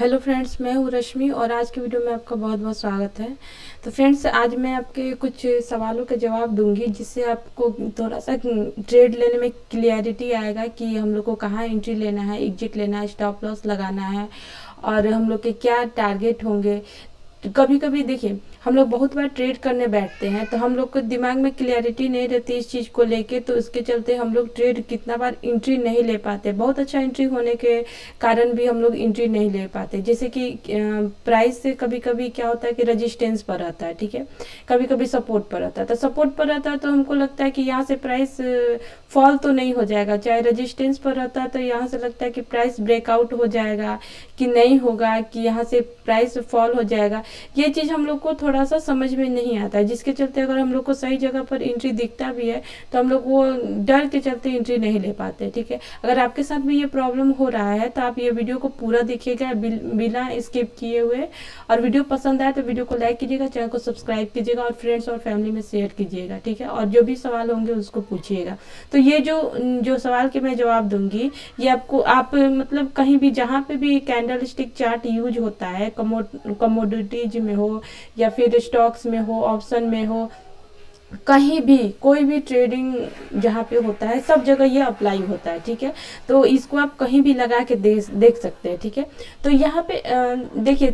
Hello friends, मैं हूँ रश्मि और आज की वीडियो में आपका बहुत बहुत स्वागत है। तो फ्रेंड्स, आज मैं आपके कुछ सवालों के जवाब दूंगी जिससे आपको थोड़ा सा ट्रेड लेने में क्लियरिटी आएगा कि हम लोग को कहाँ एंट्री लेना है, एग्जिट लेना है, स्टॉप लॉस लगाना है और हम लोग के क्या टारगेट होंगे। तो कभी कभी देखिए, हम लोग बहुत बार ट्रेड करने बैठते हैं तो हम लोग को दिमाग में क्लियरिटी नहीं रहती इस चीज़ को लेके, तो इसके चलते हम लोग ट्रेड कितना बार एंट्री नहीं ले पाते। बहुत अच्छा एंट्री होने के कारण भी हम लोग एंट्री नहीं ले पाते। जैसे कि प्राइस से कभी कभी क्या होता है कि रजिस्टेंस पर रहता है, ठीक है, कभी कभी सपोर्ट पर रहता है। तो सपोर्ट पर रहता है तो हमको लगता है कि यहाँ से प्राइस फॉल तो नहीं हो जाएगा, चाहे रजिस्टेंस पर रहता है तो यहाँ से लगता है कि प्राइस ब्रेकआउट हो जाएगा कि नहीं होगा, कि यहाँ से प्राइस फॉल हो जाएगा। ये चीज़ हम लोग को थोड़ा सा समझ में नहीं आता है, जिसके चलते अगर हम लोग को सही जगह पर एंट्री दिखता भी है तो हम लोग वो डर के चलते एंट्री नहीं ले पाते। ठीक है, अगर आपके साथ भी ये प्रॉब्लम हो रहा है तो आप ये वीडियो को पूरा देखिएगा बिना स्किप किए हुए, और वीडियो पसंद आए तो वीडियो को लाइक कीजिएगा, चैनल को सब्सक्राइब कीजिएगा और फ्रेंड्स और फैमिली में शेयर कीजिएगा। ठीक है, और जो भी सवाल होंगे उसको पूछिएगा। तो ये जो जो सवाल के मैं जवाब दूंगी, ये आपको आप मतलब कहीं भी जहाँ पे भी कैंडल स्टिक चार्ट यूज होता है, कमोडिटीज में हो या फिर स्टॉक्स में हो, ऑप्शन में हो, कहीं भी कोई भी ट्रेडिंग जहाँ पे होता है सब जगह ये अप्लाई होता है। ठीक है, तो इसको आप कहीं भी लगा के देख सकते हैं। ठीक है, तो यहाँ पे देखिए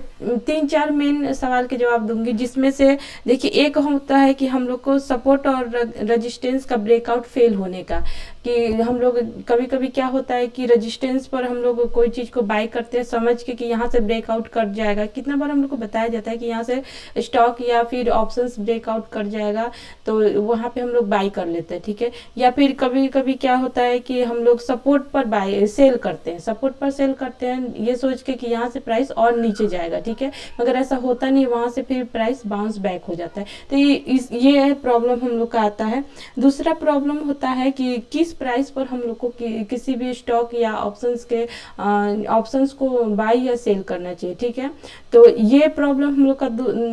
3-4 मेन सवाल के जवाब दूंगी, जिसमें से देखिए एक होता है कि हम लोग को सपोर्ट और रजिस्टेंस का ब्रेकआउट फेल होने का, कि हम लोग कभी कभी क्या होता है कि रजिस्टेंस पर हम लोग कोई चीज़ को बाय करते हैं समझ के कि यहाँ से ब्रेकआउट कर जाएगा। कितना बार हम लोग को बताया जाता है कि यहाँ से स्टॉक या फिर ऑप्शंस ब्रेकआउट कर जाएगा, तो वहाँ पे हम लोग बाई कर लेते हैं। ठीक है, या फिर कभी कभी क्या होता है कि हम लोग सपोर्ट पर बाई सेल करते हैं, सपोर्ट पर सेल करते हैं ये सोच के कि यहाँ से प्राइस और नीचे जाएगा। ठीक है, मगर ऐसा होता नहीं, वहाँ से फिर प्राइस बाउंस बैक हो जाता है। तो ये प्रॉब्लम हम लोग का आता है। दूसरा प्रॉब्लम होता है कि किस प्राइस पर हम लोग को किसी भी स्टॉक या ऑप्शंस को बाई या सेल करना चाहिए। ठीक है, तो ये प्रॉब्लम हम लोग का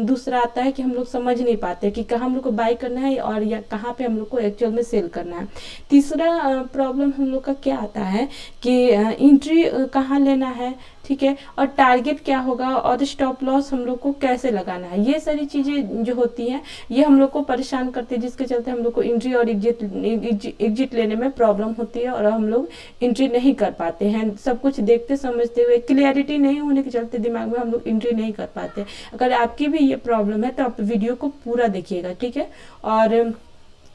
दूसरा आता है कि हम लोग समझ नहीं पाते कि कहाँ हम लोग को बाई करना है और या कहाँ पे हम लोग को एक्चुअल में सेल करना है। तीसरा प्रॉब्लम हम लोग का क्या आता है कि एंट्री कहाँ लेना है, ठीक है, और टारगेट क्या होगा और स्टॉप लॉस हम लोग को कैसे लगाना है। ये सारी चीज़ें जो होती हैं ये हम लोग को परेशान करती है, जिसके चलते हम लोग को एंट्री और एग्जिट लेने में प्रॉब्लम होती है और हम लोग एंट्री नहीं कर पाते हैं। सब कुछ देखते समझते हुए क्लियरिटी नहीं होने के चलते दिमाग में हम लोग एंट्री नहीं कर पाते। अगर आपकी भी ये प्रॉब्लम है तो आप वीडियो को पूरा देखिएगा। ठीक है, और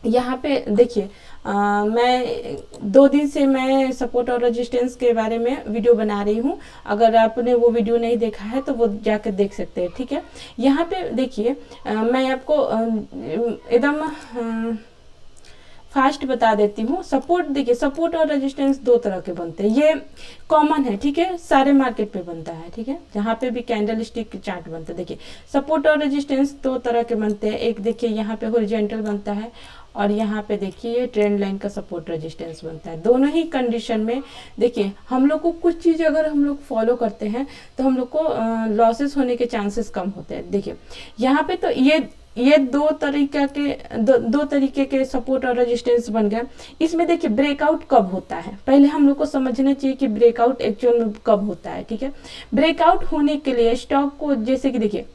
यहाँ पे देखिए मैं 2 दिन से मैं सपोर्ट और रेजिस्टेंस के बारे में वीडियो बना रही हूँ। अगर आपने वो वीडियो नहीं देखा है तो वो जाकर देख सकते हैं। ठीक है, यहाँ पे देखिए मैं आपको एकदम फास्ट बता देती हूँ। सपोर्ट देखिए, सपोर्ट और रेजिस्टेंस 2 तरह के बनते हैं, ये कॉमन है। ठीक है, सारे मार्केट पे बनता है। ठीक है, जहाँ पे भी कैंडल स्टिक चार्ट बनता है, देखिए सपोर्ट और रेजिस्टेंस 2 तरह के बनते हैं। एक देखिए यहाँ पे हॉरिजॉन्टल बनता है और यहाँ पे देखिए ट्रेंड लाइन का सपोर्ट रेजिस्टेंस बनता है। दोनों ही कंडीशन में देखिए हम लोग को कुछ चीज़ अगर हम लोग फॉलो करते हैं तो हम लोग को लॉसेस होने के चांसेस कम होते हैं। देखिए यहाँ पे तो ये दो तरीके के सपोर्ट और रेजिस्टेंस बन गया। इसमें देखिए ब्रेकआउट कब होता है, पहले हम लोग को समझना चाहिए कि ब्रेकआउट एक्चुअल में कब होता है। ठीक है, ब्रेकआउट होने के लिए स्टॉक को जैसे कि देखिए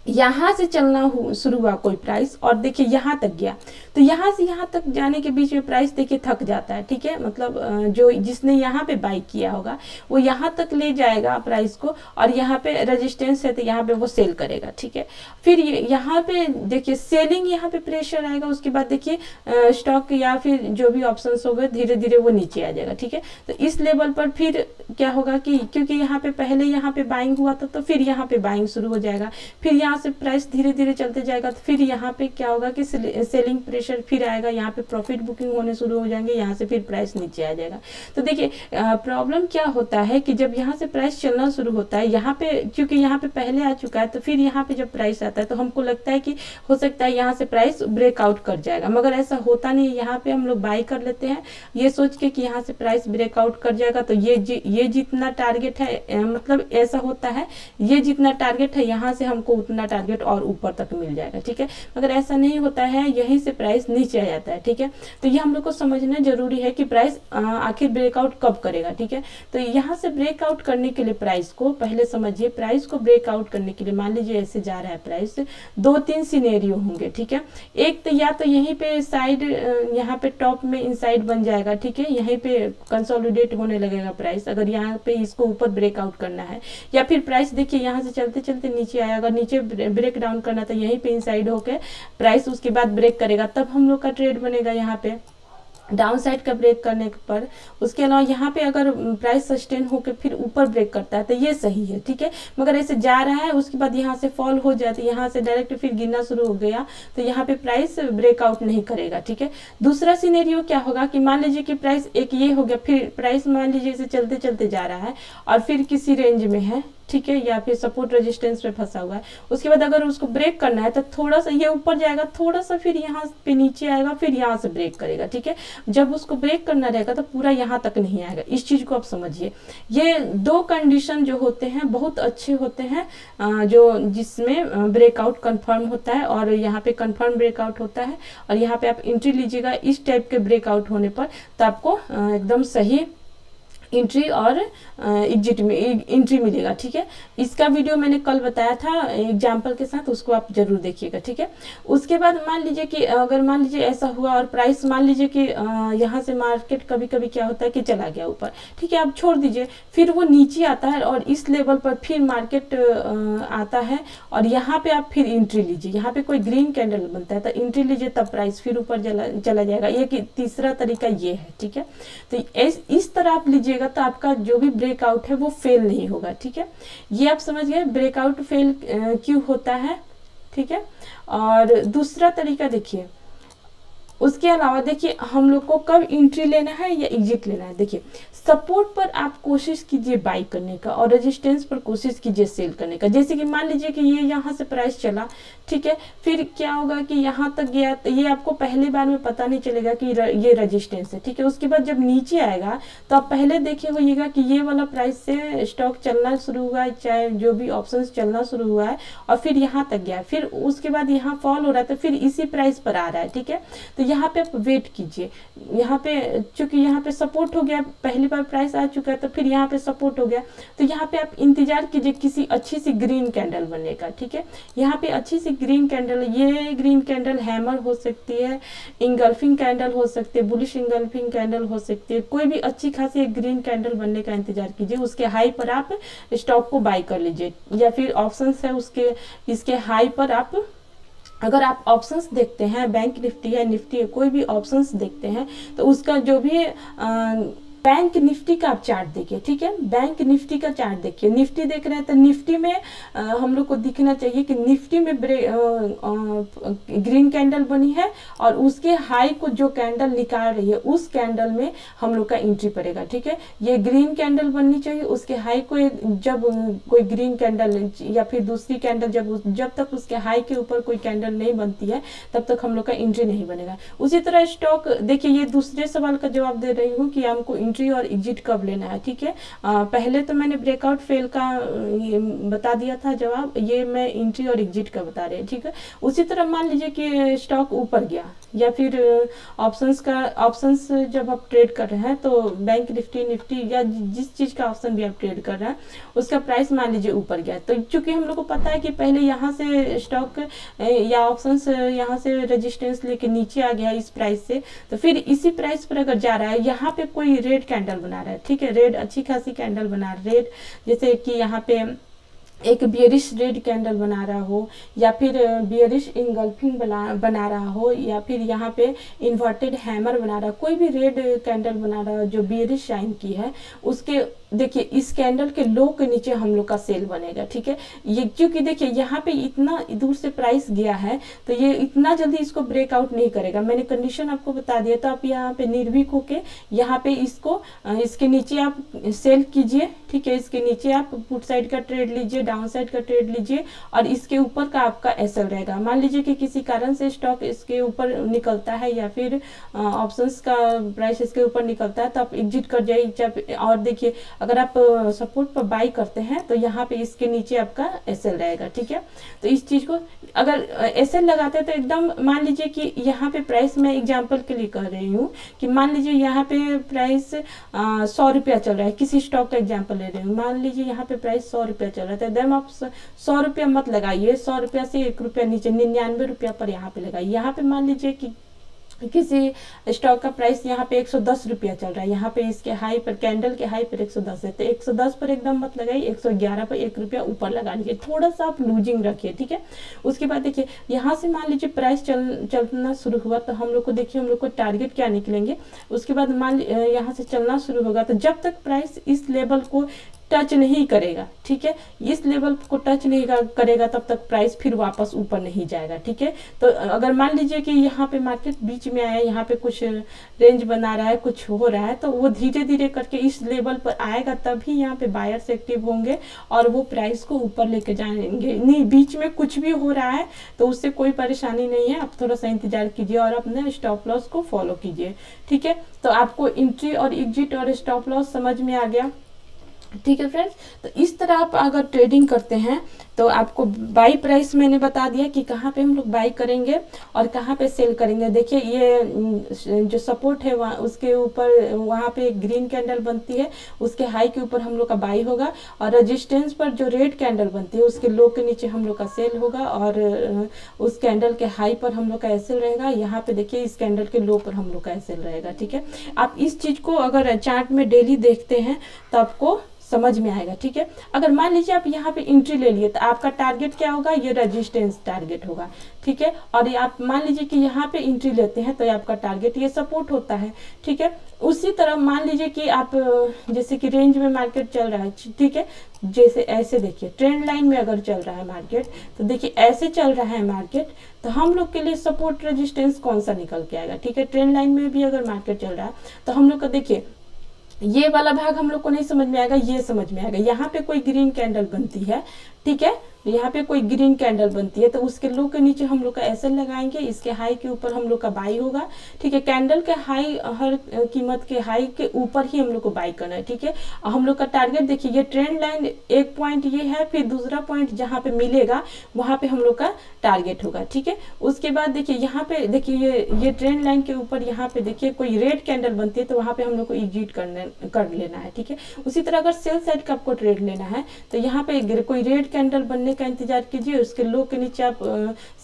यहाँ से चलना शुरू हुआ कोई प्राइस और देखिए यहाँ तक गया, तो यहाँ से यहाँ तक जाने के बीच में प्राइस देखिए थक जाता है। ठीक है, मतलब जो जिसने यहाँ पे बाई किया होगा वो यहाँ तक ले जाएगा प्राइस को और यहाँ पे रेजिस्टेंस है तो यहाँ पे वो सेल करेगा। ठीक है, फिर यहाँ पे देखिए सेलिंग, यहाँ पे प्रेशर आएगा, उसके बाद देखिए स्टॉक या फिर जो भी ऑप्शन होगा धीरे धीरे वो नीचे आ जाएगा। ठीक है, तो इस लेवल पर फिर क्या होगा कि क्योंकि यहाँ पे पहले यहाँ पे बाइंग हुआ था तो फिर यहाँ पे बाइंग शुरू हो जाएगा, फिर यहाँ से प्राइस धीरे धीरे चलते जाएगा, तो फिर यहाँ पे क्या होगा कि सेलिंग प्रेशर फिर आएगा, यहाँ पे प्रॉफिट बुकिंग होने शुरू हो जाएंगे, यहाँ से फिर प्राइस नीचे आ जाएगा। तो देखिए प्रॉब्लम क्या होता है कि जब यहाँ से प्राइस चलना शुरू होता है, यहाँ पे क्योंकि यहाँ पे पहले आ चुका है तो फिर यहाँ पे जब प्राइस आता है तो हमको लगता है कि हो सकता है यहाँ से प्राइस ब्रेकआउट कर जाएगा, मगर ऐसा होता नहीं है। यहाँ पे हम लोग बाई कर लेते हैं ये सोच के कि यहाँ से प्राइस ब्रेकआउट कर जाएगा, तो ये ये जितना टारगेट है मतलब ऐसा होता है, ये जितना टारगेट है यहाँ से हमको उतना टारगेट और ऊपर तक मिल जाएगा, ठीक है। मगर ऐसा नहीं होता है, यहीं से प्राइस नीचे आ जाता है, ठीक है। तो ये हम लोग को समझना जरूरी है कि प्राइस आखिर ब्रेकआउट कब करेगा, ठीक है। तो यहाँ से ब्रेकआउट करने के लिए प्राइस को पहले समझिए, प्राइस को ब्रेकआउट करने के लिए मान लीजिए ऐसे जा रहा है प्राइस, 2-3 सिनेरियो होंगे, ठीक है। एक तो या तो यहीं पे साइड, यहाँ पे टॉप में इनसाइड बन जाएगा, ठीक है, यहीं पे कंसोलिडेट होने लगेगा प्राइस, अगर यहाँ पे इसको ऊपर ब्रेकआउट करना है। या फिर प्राइस देखिए यहाँ से चलते चलते नीचे आया, अगर नीचे ब्रेक डाउन करना तो यहीं पे इनसाइड होके प्राइस उसके बाद ब्रेक करेगा, तब हम लोग का ट्रेड बनेगा यहाँ पे डाउन साइड का ब्रेक करने पर। उसके अलावा यहाँ पे अगर प्राइस सस्टेन होकर फिर ऊपर ब्रेक करता है तो ये सही है, ठीक है। मगर ऐसे जा रहा है उसके बाद यहाँ से फॉल हो जाती है, यहाँ से डायरेक्ट फिर गिरना शुरू हो गया, तो यहाँ पे प्राइस ब्रेकआउट नहीं करेगा, ठीक है। दूसरा सिनेरियो क्या होगा कि मान लीजिए कि प्राइस एक ये हो गया, फिर प्राइस मान लीजिए इसे चलते चलते जा रहा है और फिर किसी रेंज में है, ठीक है, या फिर सपोर्ट रेजिस्टेंस पे फंसा हुआ है। उसके बाद अगर उसको ब्रेक करना है तो थोड़ा सा ये ऊपर जाएगा, थोड़ा सा फिर यहाँ पे नीचे आएगा, फिर यहाँ से ब्रेक करेगा, ठीक है। जब उसको ब्रेक करना रहेगा तो पूरा यहाँ तक नहीं आएगा, इस चीज को आप समझिए। ये दो कंडीशन जो होते हैं बहुत अच्छे होते हैं, जो जिसमें ब्रेकआउट कंफर्म होता है और यहाँ पे कंफर्म ब्रेकआउट होता है, और यहाँ पे आप एंट्री लीजिएगा इस टाइप के ब्रेकआउट होने पर, तो आपको एकदम सही एंट्री और एग्जिट में एंट्री मिलेगा, ठीक है। इसका वीडियो मैंने कल बताया था एग्जाम्पल के साथ, उसको आप जरूर देखिएगा, ठीक है। उसके बाद मान लीजिए कि अगर मान लीजिए ऐसा हुआ और प्राइस मान लीजिए कि यहाँ से मार्केट कभी कभी क्या होता है कि चला गया ऊपर, ठीक है, आप छोड़ दीजिए, फिर वो नीचे आता है और इस लेवल पर फिर मार्केट आता है और यहाँ पे आप फिर एंट्री लीजिए, यहाँ पे कोई ग्रीन कैंडल बनता है तो एंट्री लीजिए, तब प्राइस फिर ऊपर चला जाएगा। ये तीसरा तरीका ये है, ठीक है। तो इस तरह आप लीजिएगा तो आपका जो भी ब्रेकआउट है वो फेल नहीं होगा, ठीक है। ये आप समझ गए ब्रेकआउट फेल क्यों होता है, ठीक है। और दूसरा तरीका देखिए, उसके अलावा देखिए हम लोग को कब एंट्री लेना है या एग्जिट लेना है। देखिए सपोर्ट पर आप कोशिश कीजिए बाई करने का और रेजिस्टेंस पर कोशिश कीजिए सेल करने का। जैसे कि मान लीजिए कि ये यहाँ से प्राइस चला, ठीक है, फिर क्या होगा कि यहाँ तक गया, तो ये आपको पहली बार में पता नहीं चलेगा कि ये रेजिस्टेंस है, ठीक है। उसके बाद जब नीचे आएगा तो आप पहले देखे होइएगा कि ये वाला प्राइस से स्टॉक चलना शुरू हुआ है, चाहे जो भी ऑप्शंस चलना शुरू हुआ है, और फिर यहाँ तक गया, फिर उसके बाद यहाँ फॉल हो रहा है तो फिर इसी प्राइस पर आ रहा है, ठीक है। तो यहाँ पे आप वेट कीजिए, यहाँ पे चूंकि यहाँ पे सपोर्ट हो गया, पहली बार प्राइस आ चुका है तो फिर यहाँ पे सपोर्ट हो गया, तो यहाँ पे आप इंतजार कीजिए किसी अच्छी सी ग्रीन कैंडल बनने का, ठीक है। यहाँ पे अच्छी सी ग्रीन कैंडल, ये ग्रीन कैंडल हैमर हो सकती है, इंगल्फिंग कैंडल हो सकती है, बुलिश इंगल्फिंग कैंडल हो सकती है, कोई भी अच्छी खासी ग्रीन कैंडल बनने का इंतजार कीजिए, उसके हाई पर आप स्टॉक को बाई कर लीजिए, या फिर ऑप्शंस है उसके इसके हाई पर आप, अगर आप ऑप्शंस देखते हैं बैंक निफ्टी है, निफ्टी है, कोई भी ऑप्शंस देखते हैं तो उसका जो भी बैंक निफ्टी का आप चार्ट देखिए, ठीक है। बैंक निफ्टी का चार्ट देखिए, निफ्टी देख रहे हैं तो निफ्टी में हम लोग को दिखना चाहिए कि निफ्टी में ग्रीन कैंडल बनी है और उसके हाई को जो कैंडल निकाल रही है उस कैंडल में हम लोग का एंट्री पड़ेगा, ठीक है। ये ग्रीन कैंडल बननी चाहिए, उसके हाई को जब कोई ग्रीन कैंडल या फिर दूसरी कैंडल जब तक उसके हाई के ऊपर कोई कैंडल नहीं बनती है तब तक हम लोग का एंट्री नहीं बनेगा। उसी तरह स्टॉक देखिए, ये दूसरे सवाल का जवाब दे रही हूँ कि हमको एंट्री और एग्जिट कब लेना है, ठीक है। पहले तो मैंने ब्रेकआउट फेल का बता दिया था जवाब, ये मैं एंट्री और एग्जिट का बता रही हूँ, ठीक है। उसी तरह मान लीजिए कि स्टॉक ऊपर गया या फिर ऑप्शंस जब आप ट्रेड कर रहे हैं तो बैंक निफ्टी या जिस चीज का ऑप्शन भी आप ट्रेड कर रहे हैं उसका प्राइस मान लीजिए ऊपर गया, तो चूंकि हम लोग को पता है कि पहले यहाँ से स्टॉक या ऑप्शंस यहाँ से रेजिस्टेंस लेके नीचे आ गया इस प्राइस से, तो फिर इसी प्राइस पर अगर जा रहा है, यहाँ पे कोई रेड कैंडल बना रहा है, ठीक है, रेड अच्छी खासी कैंडल बना रहा है, रेड जैसे कि यहाँ पे एक बियरिश रेड कैंडल बना रहा हो या फिर बियरिश इंगल्फिंग बना रहा हो या फिर यहाँ पे इन्वर्टेड हैमर बना रहा, कोई भी रेड कैंडल बना रहा जो बियरिश साइन की है, उसके देखिए इस कैंडल के लो के नीचे हम लोग का सेल बनेगा, ठीक है। ये क्योंकि देखिए यहाँ पे इतना दूर से प्राइस गया है तो ये इतना जल्दी इसको ब्रेकआउट नहीं करेगा, मैंने कंडीशन आपको बता दिया, तो आप यहाँ पे निर्भीक होके यहाँ पे इसको इसके नीचे आप सेल कीजिए, ठीक ठीक है। इसके नीचे आप पुट साइड का ट्रेड लीजिए, डाउन साइड का ट्रेड लीजिए, और इसके ऊपर का आपका एसएल रहेगा। मान लीजिए कि किसी कारण से स्टॉक इसके ऊपर निकलता है या फिर ऑप्शंस का प्राइस इसके ऊपर निकलता है तो आप एग्जिट कर जाइए। और देखिए अगर आप सपोर्ट पर बाई करते हैं तो यहाँ पे इसके नीचे आपका एसएल रहेगा, ठीक है। तो इस चीज को अगर एसएल लगाते हैं तो एकदम मान लीजिए कि यहाँ पे प्राइस, मैं एग्जांपल के लिए कह रही हूँ कि मान लीजिए यहाँ पे प्राइस 100 रुपया चल रहा है, किसी स्टॉक का एग्जांपल ले रही हूँ। मान लीजिए यहाँ पे प्राइस 100 रुपया चल रहा है, तो एकदम आप 100 रुपया मत लगाइए, 100 रुपया से 1 रुपया नीचे 99 रुपया पर यहाँ पे लगाइए। यहाँ पे मान लीजिए कि किसी स्टॉक का प्राइस यहाँ पे 110 रुपया चल रहा है, यहाँ पे इसके हाई पर, कैंडल के हाई पर 110 है, तो 110 पर एकदम मत लगाइए, 111 पर 1 रुपया ऊपर लगा लीजिए, थोड़ा सा आप लूजिंग रखिए, ठीक है। उसके बाद देखिए यहाँ से मान लीजिए प्राइस चलना शुरू हुआ तो हम लोग को देखिए हम लोग को टारगेट क्या निकलेंगे। उसके बाद मान यहाँ से चलना शुरू होगा तो जब तक प्राइस इस लेवल को टच नहीं करेगा, ठीक है, इस लेवल को टच नहीं करेगा तब तक प्राइस फिर वापस ऊपर नहीं जाएगा, ठीक है। तो अगर मान लीजिए कि यहाँ पे मार्केट बीच में आया, यहाँ पे कुछ रेंज बना रहा है, कुछ हो रहा है, तो वो धीरे धीरे करके इस लेवल पर आएगा, तभी यहाँ पे बायर्स एक्टिव होंगे और वो प्राइस को ऊपर लेके जाएंगे। नहीं, बीच में कुछ भी हो रहा है तो उससे कोई परेशानी नहीं है, आप थोड़ा सा इंतजार कीजिए और अपने स्टॉप लॉस को फॉलो कीजिए, ठीक है। तो आपको एंट्री और एग्जिट और स्टॉप लॉस समझ में आ गया, ठीक है फ्रेंड्स। तो इस तरह आप अगर ट्रेडिंग करते हैं तो आपको बाई प्राइस मैंने बता दिया कि कहाँ पे हम लोग बाई करेंगे और कहाँ पे सेल करेंगे। देखिए ये जो सपोर्ट है वहाँ, उसके ऊपर वहाँ पे एक ग्रीन कैंडल बनती है, उसके हाई के ऊपर हम लोग का बाई होगा, और रेजिस्टेंस पर जो रेड कैंडल बनती है उसके लो के नीचे हम लोग का सेल होगा, और उस कैंडल के हाई पर हम लोग का एसएल रहेगा। यहाँ पे देखिए इस कैंडल के लो पर हम लोग का एसएल रहेगा, ठीक है। आप इस चीज को अगर चार्ट में डेली देखते हैं तो आपको समझ में आएगा, ठीक है। अगर मान लीजिए आप यहाँ पे एंट्री ले लिए तो आपका टारगेट क्या होगा, ये रेजिस्टेंस टारगेट होगा, ठीक है। और ये आप मान लीजिए कि यहाँ पे एंट्री लेते हैं तो आपका टारगेट ये सपोर्ट होता है, ठीक है। उसी तरह मान लीजिए कि आप जैसे कि रेंज में मार्केट चल रहा है, ठीक है, जैसे ऐसे देखिए ट्रेंड लाइन में अगर चल रहा है मार्केट तो देखिए ऐसे चल रहा है मार्केट, तो हम लोग के लिए सपोर्ट रेजिस्टेंस कौन सा निकल के आएगा, ठीक है। ट्रेंड लाइन में भी अगर मार्केट चल रहा है तो हम लोग का देखिए ये वाला भाग हम लोग को नहीं समझ में आएगा, ये समझ में आएगा। यहाँ पे कोई ग्रीन कैंडल बनती है, ठीक है, यहाँ पे कोई ग्रीन कैंडल बनती है तो उसके लो के नीचे हम लोग का एसएल लगाएंगे, इसके हाई के ऊपर हम लोग का बाई होगा, ठीक है। कैंडल के हाई, हर कीमत के हाई के ऊपर ही हम लोग को बाई करना है, ठीक है। हम लोग का टारगेट देखिए ये ट्रेंड लाइन एक पॉइंट ये है, फिर दूसरा पॉइंट जहाँ पे मिलेगा वहां पे हम लोग का टारगेट होगा, ठीक है। उसके बाद देखिए यहाँ पे देखिए ये ट्रेंड लाइन के ऊपर यहाँ पे देखिए कोई रेड कैंडल बनती है तो वहां पे हम लोग को एग्जिट कर लेना है, ठीक है। उसी तरह अगर सेल साइड का आपको ट्रेड लेना है तो यहाँ पे कोई रेड कैंडल बनने का इंतजार कीजिए, उसके लो के नीचे आप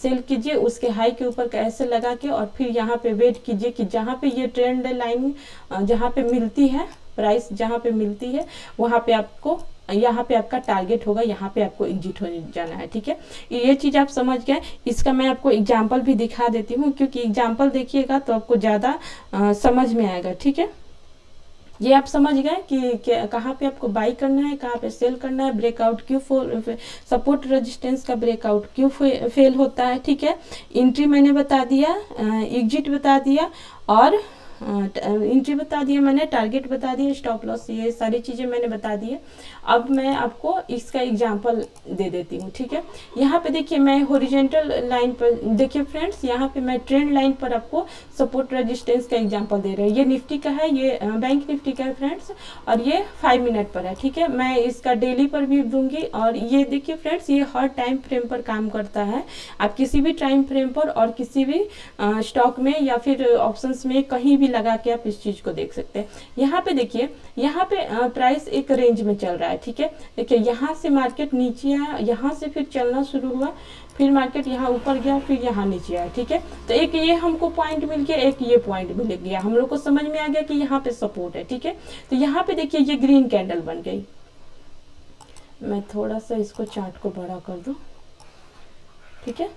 सेल कीजिए, उसके हाई के ऊपर का ऐसे लगा के, और फिर यहाँ पे वेट कीजिए कि जहाँ पे ये ट्रेंड लाइन जहाँ पे मिलती है, प्राइस जहाँ पे मिलती है वहाँ पे आपको, यहाँ पे आपका टारगेट होगा, यहाँ पे आपको एग्जिट हो जाना है, ठीक है। ये चीज आप समझ गए। इसका मैं आपको एग्जाम्पल भी दिखा देती हूँ, क्योंकि एग्जाम्पल देखिएगा तो आपको ज्यादा समझ में आएगा, ठीक है। ये आप समझ गए कि कहाँ पे आपको बाई करना है, कहाँ पे सेल करना है, ब्रेकआउट क्यों सपोर्ट रेजिस्टेंस का ब्रेकआउट क्यों फेल होता है, ठीक है। एंट्री मैंने बता दिया, एग्जिट बता दिया, और एंट्री बता दिया मैंने, टारगेट बता दिया, स्टॉप लॉस, ये सारी चीज़ें मैंने बता दी है। अब मैं आपको इसका एग्जांपल दे देती हूँ, ठीक है। यहाँ पे देखिए मैं हॉरिजॉन्टल लाइन पर, देखिए फ्रेंड्स यहाँ पे मैं ट्रेंड लाइन पर आपको सपोर्ट रेजिस्टेंस का एग्जांपल दे रही हूँ। ये निफ्टी का है, ये बैंक निफ्टी का है फ्रेंड्स, और ये 5 मिनट पर है, ठीक है। मैं इसका डेली पर भी दूंगी, और ये देखिए फ्रेंड्स ये हर टाइम फ्रेम पर काम करता है। आप किसी भी टाइम फ्रेम पर और किसी भी स्टॉक में या फिर ऑप्शंस में कहीं भी लगा के आप इस चीज को देख सकते हैं। यहाँ पे देखिए, यहाँ पे प्राइस एक रेंज में चल रहा है, ठीक है। देखिए यहाँ से मार्केट नीचे आया, यहाँ से फिर चलना शुरू हुआ, फिर मार्केट यहाँ ऊपर गया, फिर यहाँ नीचे आया, ठीक है। तो एक ये हमको पॉइंट मिल गया, एक ये पॉइंट मिल गया, हम लोग को समझ में आ गया कि यहाँ पे सपोर्ट है, ठीक है। तो यहाँ पे देखिए ये ग्रीन कैंडल बन गई। मैं थोड़ा सा इसको चार्ट को बड़ा कर दूं, ठीक है।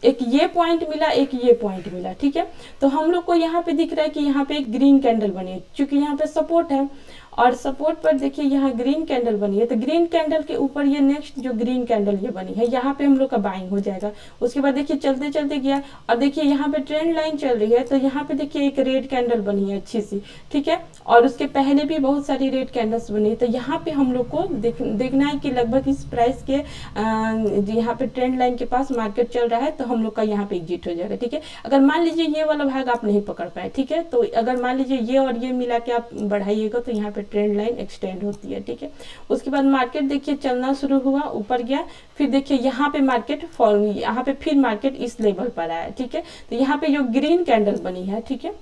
एक ये पॉइंट मिला, एक ये पॉइंट मिला, ठीक है। तो हम लोग को यहाँ पे दिख रहा है कि यहाँ पे एक ग्रीन कैंडल बनी है, क्योंकि यहाँ पे सपोर्ट है, और सपोर्ट पर देखिए यहाँ ग्रीन कैंडल बनी है, तो ग्रीन कैंडल के ऊपर ये नेक्स्ट जो ग्रीन कैंडल ये बनी है, यहाँ पे हम लोग का बाइंग हो जाएगा। उसके बाद देखिए चलते चलते गया और देखिए यहाँ पे ट्रेंड लाइन चल रही है, तो यहाँ पे देखिए एक रेड कैंडल बनी है अच्छी सी, ठीक है, और उसके पहले भी बहुत सारी रेड कैंडल्स बनी है। तो यहाँ पे हम लोग को देखना है कि लगभग इस प्राइस के यहाँ पे ट्रेंड लाइन के पास मार्केट चल रहा है, तो हम लोग का यहाँ पे एग्जिट हो जाएगा, ठीक है। अगर मान लीजिए ये वाला भाग आप नहीं पकड़ पाए, ठीक है, तो अगर मान लीजिए ये और ये मिला के आप बढ़ाइएगा तो यहाँ पे ट्रेंड लाइन एक्सटेंड होती है, ठीक है। उसके बाद मार्केट देखिए चलना शुरू हुआ, ऊपर गया, फिर देखिए यहाँ पे मार्केट फॉल, यहाँ पे फिर मार्केट इस लेवल पर आया, ठीक है। तो यहाँ पे जो ग्रीन कैंडल बनी है, ठीक है,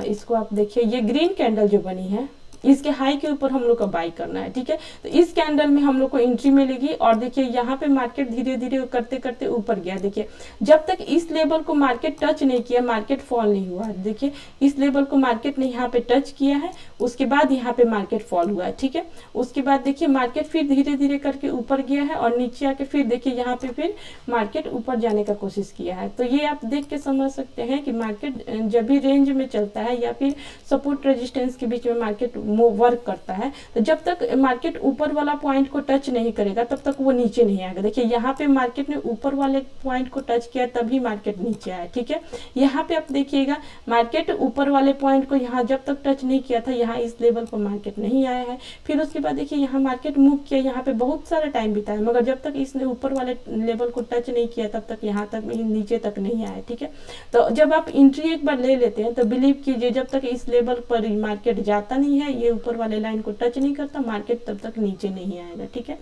इसको आप देखिए, ये ग्रीन कैंडल जो बनी है इसके हाई के ऊपर हम लोग को बाई करना है, ठीक है। तो इस कैंडल में हम लोग को एंट्री मिलेगी और देखिए यहाँ पे मार्केट धीरे धीरे करते करते ऊपर गया। देखिए जब तक इस लेवल को मार्केट टच नहीं किया, मार्केट फॉल नहीं हुआ। देखिए इस लेवल को मार्केट ने यहाँ पे टच किया है, उसके बाद यहाँ पे मार्केट फॉल हुआ है, ठीक है। उसके बाद देखिए मार्केट फिर धीरे धीरे करके ऊपर गया है और नीचे आके फिर देखिए यहाँ पे फिर मार्केट ऊपर जाने का कोशिश किया है। तो ये आप देख के समझ सकते हैं कि मार्केट जब भी रेंज में चलता है या फिर सपोर्ट रेजिस्टेंस के बीच में मार्केट वर्क करता है, तो जब तक मार्केट ऊपर वाला पॉइंट को टच नहीं करेगा तब तक वो नीचे नहीं आएगा। देखिए यहाँ पे मार्केट ने ऊपर वाले पॉइंट को टच किया तभी मार्केट नीचे आया, ठीक है। यहाँ पे आप देखिएगा मार्केट ऊपर वाले पॉइंट को यहाँ जब तक टच नहीं किया था, यहाँ इस लेवल पर मार्केट नहीं आया है। फिर उसके बाद देखिए यहाँ मार्केट मूव किया, यहाँ पे बहुत सारा टाइम बिताया, मगर जब तक इसने ऊपर वाले लेवल को टच नहीं किया तब तक यहाँ तक नीचे तक नहीं आया, ठीक है। तो जब आप एंट्री एक बार ले लेते हैं तो बिलीव कीजिए जब तक इस लेवल पर मार्केट जाता नहीं है, ये ऊपर वाले लाइन को टच नहीं करता, मार्केट तब तक नीचे नहीं आएगा, ठीक है।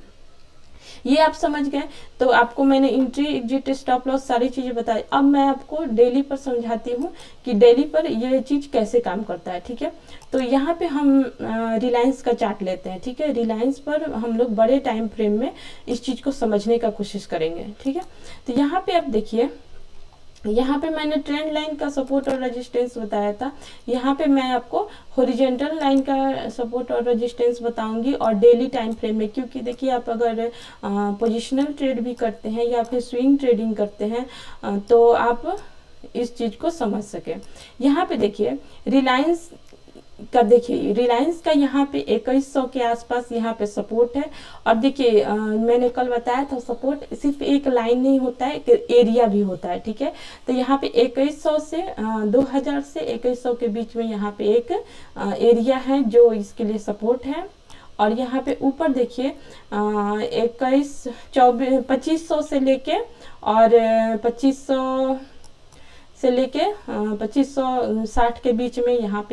ये आप समझ गए। तो आपको मैंने एंट्री एग्जिट स्टॉप लॉस सारी चीजें बताई। अब मैं आपको डेली पर समझाती हूँ कि डेली पर ये चीज कैसे काम करता है, ठीक है। तो यहाँ पे हम रिलायंस का चार्ट लेते हैं, ठीक है। रिलायंस पर हम लोग बड़े टाइम फ्रेम में इस चीज को समझने का कोशिश करेंगे, ठीक है। तो यहाँ पे आप देखिए, यहाँ पे मैंने ट्रेंड लाइन का सपोर्ट और रेजिस्टेंस बताया था। यहाँ पे मैं आपको हॉरिजॉन्टल लाइन का सपोर्ट और रेजिस्टेंस बताऊंगी और डेली टाइम फ्रेम में, क्योंकि देखिए आप अगर पोजिशनल ट्रेड भी करते हैं या फिर स्विंग ट्रेडिंग करते हैं तो आप इस चीज को समझ सके। यहाँ पे देखिए रिलायंस का, देखिए रिलायंस का यहाँ पे 2100 के आसपास यहाँ पे सपोर्ट है। और देखिए मैंने कल बताया था सपोर्ट सिर्फ एक लाइन नहीं होता है, एक एरिया भी होता है, ठीक है। तो यहाँ पे 2100 से 2000 से 2100 के बीच में यहाँ पे एक एरिया है जो इसके लिए सपोर्ट है। और यहाँ पे ऊपर देखिए 2500 से लेके और 2500 से लेके 2560 के बीच में यहाँ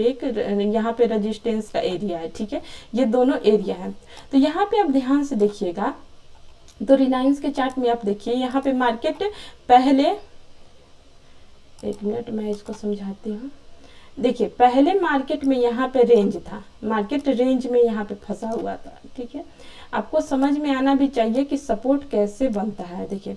पे रेजिस्टेंस का एरिया है, ठीक है। ये दोनों एरिया है। तो यहाँ पे आप ध्यान से देखिएगा, तो रिलायंस के चार्ट में आप देखिए यहाँ पे मार्केट पहले, एक मिनट मैं इसको समझाती हूँ। देखिए पहले मार्केट में यहाँ पे रेंज था, मार्केट रेंज में यहाँ पे फंसा हुआ था, ठीक है। आपको समझ में आना भी चाहिए कि सपोर्ट कैसे बनता है। देखिए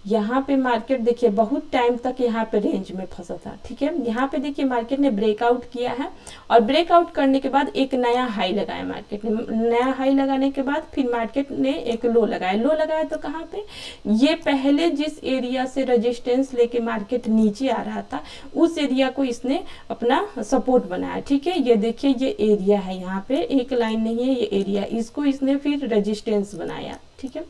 यहाँ पे मार्केट देखिए बहुत टाइम तक यहाँ पे रेंज में फंसा था, ठीक है। यहाँ पे देखिए मार्केट ने ब्रेकआउट किया है और ब्रेकआउट करने के बाद एक नया हाई लगाया मार्केट ने। नया हाई लगाने के बाद फिर मार्केट ने एक लो लगाया। लो लगाया तो कहाँ पे, ये पहले जिस एरिया से रेजिस्टेंस लेके मार्केट नीचे आ रहा था उस एरिया को इसने अपना सपोर्ट बनाया, ठीक है। ये देखिए ये एरिया है, यहाँ पे एक लाइन नहीं है, ये एरिया, इसको इसने फिर रेजिस्टेंस बनाया, ठीक है।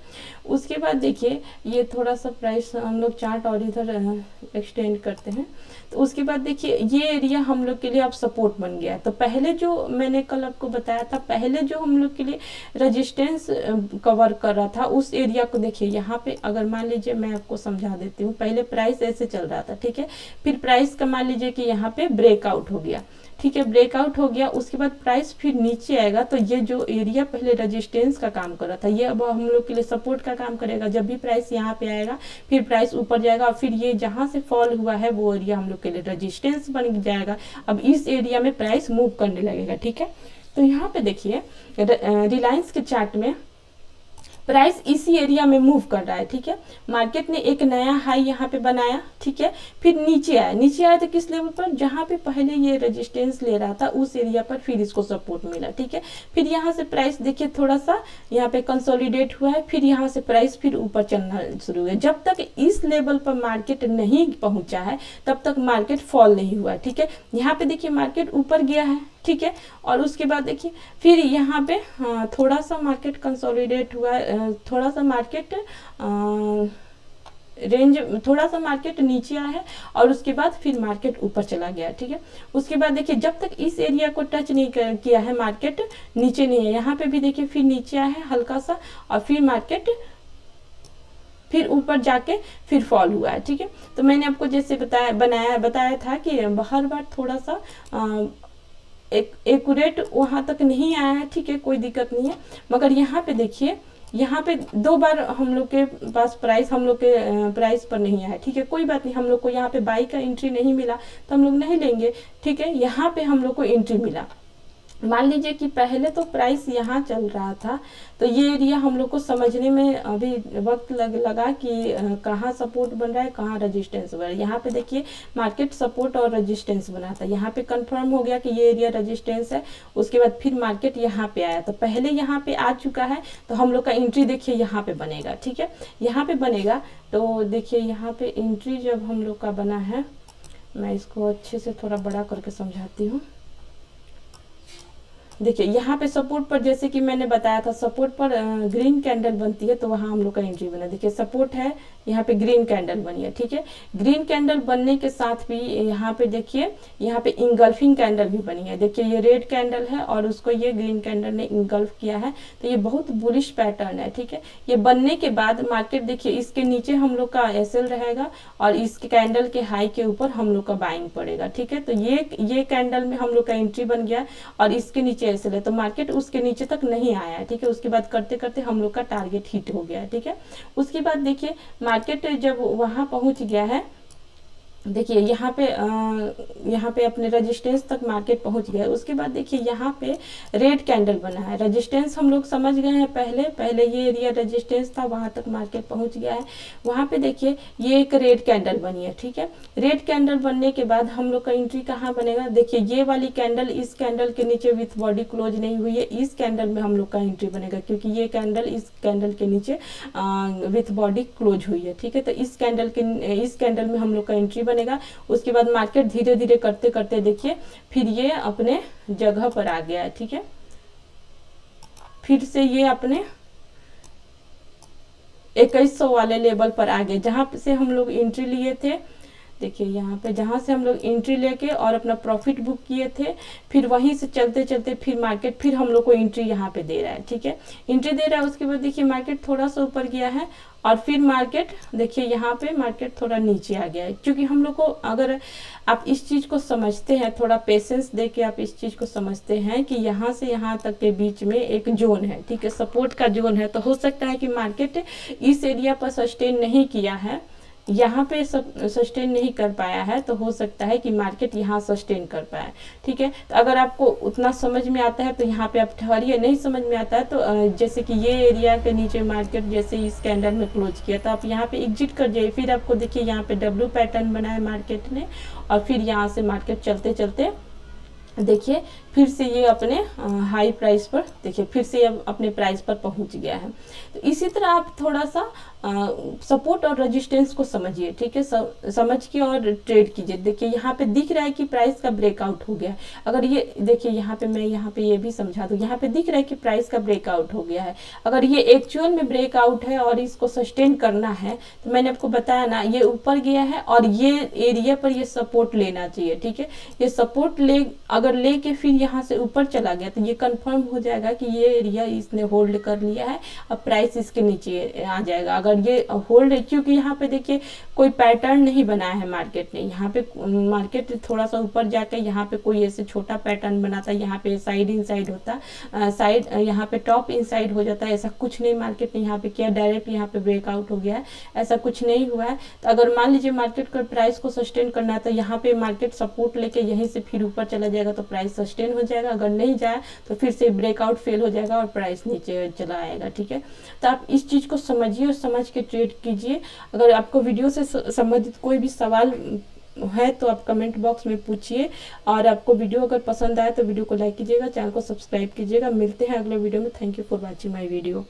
उसके बाद देखिए ये थोड़ा सा प्राइस हम लोग चार्ट और इधर एक्सटेंड करते हैं। तो उसके बाद देखिए ये एरिया हम लोग के लिए अब सपोर्ट बन गया है। तो पहले जो मैंने कल आपको बताया था, पहले जो हम लोग के लिए रेजिस्टेंस कवर कर रहा था उस एरिया को देखिए यहाँ पे, अगर मान लीजिए मैं आपको समझा देती हूँ। पहले प्राइस ऐसे चल रहा था, ठीक है। फिर प्राइस का मान लीजिए कि यहाँ पे ब्रेकआउट हो गया, ठीक है, ब्रेकआउट हो गया। उसके बाद प्राइस फिर नीचे आएगा, तो ये जो एरिया पहले रेजिस्टेंस का काम कर रहा था ये अब हम लोग के लिए सपोर्ट का काम करेगा। जब भी प्राइस यहाँ पे आएगा फिर प्राइस ऊपर जाएगा और फिर ये जहाँ से फॉल हुआ है वो एरिया हम लोग के लिए रेजिस्टेंस बन जाएगा। अब इस एरिया में प्राइस मूव करने लगेगा, ठीक है। तो यहाँ पे देखिए रिलायंस के चार्ट में प्राइस इसी एरिया में मूव कर रहा है, ठीक है। मार्केट ने एक नया हाई यहाँ पे बनाया, ठीक है, फिर नीचे आया। नीचे आया तो किस लेवल पर, जहाँ पे पहले ये रेजिस्टेंस ले रहा था उस एरिया पर फिर इसको सपोर्ट मिला, ठीक है। फिर यहाँ से प्राइस देखिए थोड़ा सा यहाँ पे कंसोलिडेट हुआ है, फिर यहाँ से प्राइस फिर ऊपर चलना शुरू हुआ। जब तक इस लेवल पर मार्केट नहीं पहुंचा है तब तक मार्केट फॉल नहीं हुआ, ठीक है। यहाँ पे देखिए मार्केट ऊपर गया है, ठीक है। और उसके बाद देखिए फिर यहाँ पे थोड़ा सा मार्केट कंसोलिडेट हुआ, थोड़ा सा मार्केट रेंज, थोड़ा सा मार्केट नीचे आया है और उसके बाद फिर मार्केट ऊपर चला गया, ठीक है। उसके बाद देखिए जब तक इस एरिया को टच नहीं किया है मार्केट नीचे नहीं है। यहाँ पे भी देखिए फिर नीचे आया है हल्का सा और फिर मार्केट फिर ऊपर जाके फिर फॉल हुआ है, ठीक है। तो मैंने आपको जैसे बताया था कि हर बार थोड़ा सा एक्यूरेट वहाँ तक नहीं आया है, ठीक है, कोई दिक्कत नहीं है। मगर यहाँ पे देखिए यहाँ पे 2 बार हम लोग के पास प्राइस हम लोग के प्राइस पर नहीं आया, ठीक है। कोई बात नहीं, हम लोग को यहाँ पे बाई का एंट्री नहीं मिला तो हम लोग नहीं लेंगे, ठीक है। यहाँ पे हम लोग को एंट्री मिला। मान लीजिए कि पहले तो प्राइस यहाँ चल रहा था, तो ये एरिया हम लोग को समझने में अभी वक्त लगा कि कहाँ सपोर्ट बन रहा है, कहाँ रेजिस्टेंस बन रहा है। यहाँ पे देखिए मार्केट सपोर्ट और रेजिस्टेंस बना था, यहाँ पे कंफर्म हो गया कि ये एरिया रेजिस्टेंस है। उसके बाद फिर मार्केट यहाँ पे आया, तो पहले यहाँ पे आ चुका है तो हम लोग का एंट्री देखिए यहाँ पे बनेगा, ठीक है। यहाँ पे बनेगा तो देखिए यहाँ पे एंट्री जब हम लोग का बना है, मैं इसको अच्छे से थोड़ा बड़ा करके समझाती हूँ। देखिए यहाँ पे सपोर्ट पर, जैसे कि मैंने बताया था, सपोर्ट पर ग्रीन कैंडल बनती है तो वहाँ हम लोग का एंट्री बना। देखिए सपोर्ट है, यहाँ पे ग्रीन कैंडल बनी है, ठीक है। ग्रीन कैंडल बनने के साथ भी यहाँ पे देखिए यहाँ पे इंगल्फिंग कैंडल भी बनी है। देखिए ये रेड कैंडल है और उसको ये ग्रीन कैंडल ने इंगल्फ किया है, तो ये बहुत बुलिश पैटर्न है, ठीक है। ये बनने के बाद मार्केट देखिए इसके नीचे हम लोग का एसएल रहेगा और इस कैंडल के हाई के ऊपर हम लोग का बाइंग पड़ेगा, ठीक है। तो ये कैंडल में हम लोग का एंट्री बन गया और इसके नीचे एसएल है, तो मार्केट उसके नीचे तक नहीं आया है, ठीक है। उसके बाद करते करते हम लोग का टारगेट हिट हो गया है, ठीक है। उसके बाद देखिए मार्केट जब वहां पहुंच गया है, देखिए यहाँ पे अपने रेजिस्टेंस तक मार्केट पहुंच गया है। उसके बाद देखिए यहाँ पे रेड कैंडल बना है। रेजिस्टेंस हम लोग समझ गए हैं, पहले ये एरिया रेजिस्टेंस था, वहां तक मार्केट पहुंच गया है। वहां पे देखिए ये एक रेड कैंडल बनी है, ठीक है। रेड कैंडल बनने के बाद हम लोग का एंट्री कहाँ बनेगा, देखिए ये वाली कैंडल इस कैंडल के नीचे विथ बॉडी क्लोज नहीं हुई है, इस कैंडल में हम लोग का एंट्री बनेगा, क्योंकि ये कैंडल इस कैंडल के नीचे विथ बॉडी क्लोज हुई है, ठीक है। तो इस कैंडल में हम लोग का एंट्री बनेगा। उसके बाद मार्केट धीरे धीरे करते करते देखिए फिर ये अपने जगह पर आ गया है, ठीक है। फिर से ये अपने 2100 वाले लेवल पर आ गए, जहां से हम लोग एंट्री लिए थे। देखिए यहाँ पे जहाँ से हम लोग एंट्री लेके और अपना प्रॉफिट बुक किए थे, फिर वहीं से चलते चलते फिर मार्केट फिर हम लोग को एंट्री यहाँ पे दे रहा है, ठीक है। एंट्री दे रहा है, उसके बाद देखिए मार्केट थोड़ा सा ऊपर गया है और फिर मार्केट देखिए यहाँ पे मार्केट थोड़ा नीचे आ गया है। क्योंकि हम लोग को, अगर आप इस चीज़ को समझते हैं, थोड़ा पेशेंस दे के आप इस चीज़ को समझते हैं कि यहाँ से यहाँ तक के बीच में एक जोन है, ठीक है, सपोर्ट का जोन है। तो हो सकता है कि मार्केट इस एरिया पर सस्टेन नहीं किया है, यहाँ पे सस्टेन नहीं कर पाया है, तो हो सकता है कि मार्केट यहाँ सस्टेन कर पाए, ठीक है। तो अगर आपको उतना समझ में आता है तो यहाँ पे आप ठहरिए, नहीं समझ में आता है तो जैसे कि ये एरिया के नीचे मार्केट जैसे इस कैंडल में क्लोज किया, तो आप यहाँ पे एग्जिट कर जाइए। फिर आपको देखिए यहाँ पे डब्ल्यू पैटर्न बनाया मार्केट ने और फिर यहाँ से मार्केट चलते चलते देखिए फिर से ये अपने हाई प्राइस पर, देखिए फिर से अब अपने प्राइस पर पहुंच गया है। तो इसी तरह आप थोड़ा सा सपोर्ट और रेजिस्टेंस को समझिए, ठीक है, समझ के और ट्रेड कीजिए। देखिए यहाँ पे दिख रहा है कि प्राइस का ब्रेकआउट हो गया। अगर ये देखिए यहाँ पे मैं यहाँ पे ये भी समझा दूँ, यहाँ पे दिख रहा है कि प्राइस का ब्रेकआउट हो गया है। अगर ये एक्चुअल में ब्रेकआउट है और इसको सस्टेन करना है तो मैंने आपको बताया ना, ये ऊपर गया है और ये एरिया पर ये सपोर्ट लेना चाहिए, ठीक है। ये सपोर्ट अगर लेके फिर यहाँ से ऊपर चला गया तो ये कंफर्म हो जाएगा कि ये एरिया इसने होल्ड कर लिया है, अब प्राइस इसके नीचे आ जाएगा। अगर ये होल्ड है, क्योंकि यहाँ पे देखिए कोई पैटर्न नहीं बनाया है मार्केट ने, यहाँ पे मार्केट थोड़ा सा ऊपर जाकर यहाँ पे कोई ऐसे छोटा पैटर्न बनाता है, यहाँ पे साइड इन साइड होता, साइड यहाँ पे टॉप इन साइड हो जाता है, ऐसा कुछ नहीं मार्केट ने यहाँ पे किया, डायरेक्ट यहाँ पे ब्रेकआउट हो गया है, ऐसा कुछ नहीं हुआ है। तो अगर मान लीजिए मार्केट को प्राइस को सस्टेन करना है तो यहाँ पे मार्केट सपोर्ट लेके यहीं से फिर ऊपर चला जाएगा तो प्राइस सस्टेन हो जाएगा, अगर नहीं जाए तो फिर से ब्रेकआउट फेल हो जाएगा और प्राइस नीचे चला आएगा, ठीक है। तो आप इस चीज़ को समझिए और समझ के ट्रेड कीजिए। अगर आपको वीडियो से संबंधित कोई भी सवाल है तो आप कमेंट बॉक्स में पूछिए, और आपको वीडियो अगर पसंद आए तो वीडियो को लाइक कीजिएगा, चैनल को सब्सक्राइब कीजिएगा। मिलते हैं अगले वीडियो में। Thank you for watching my video.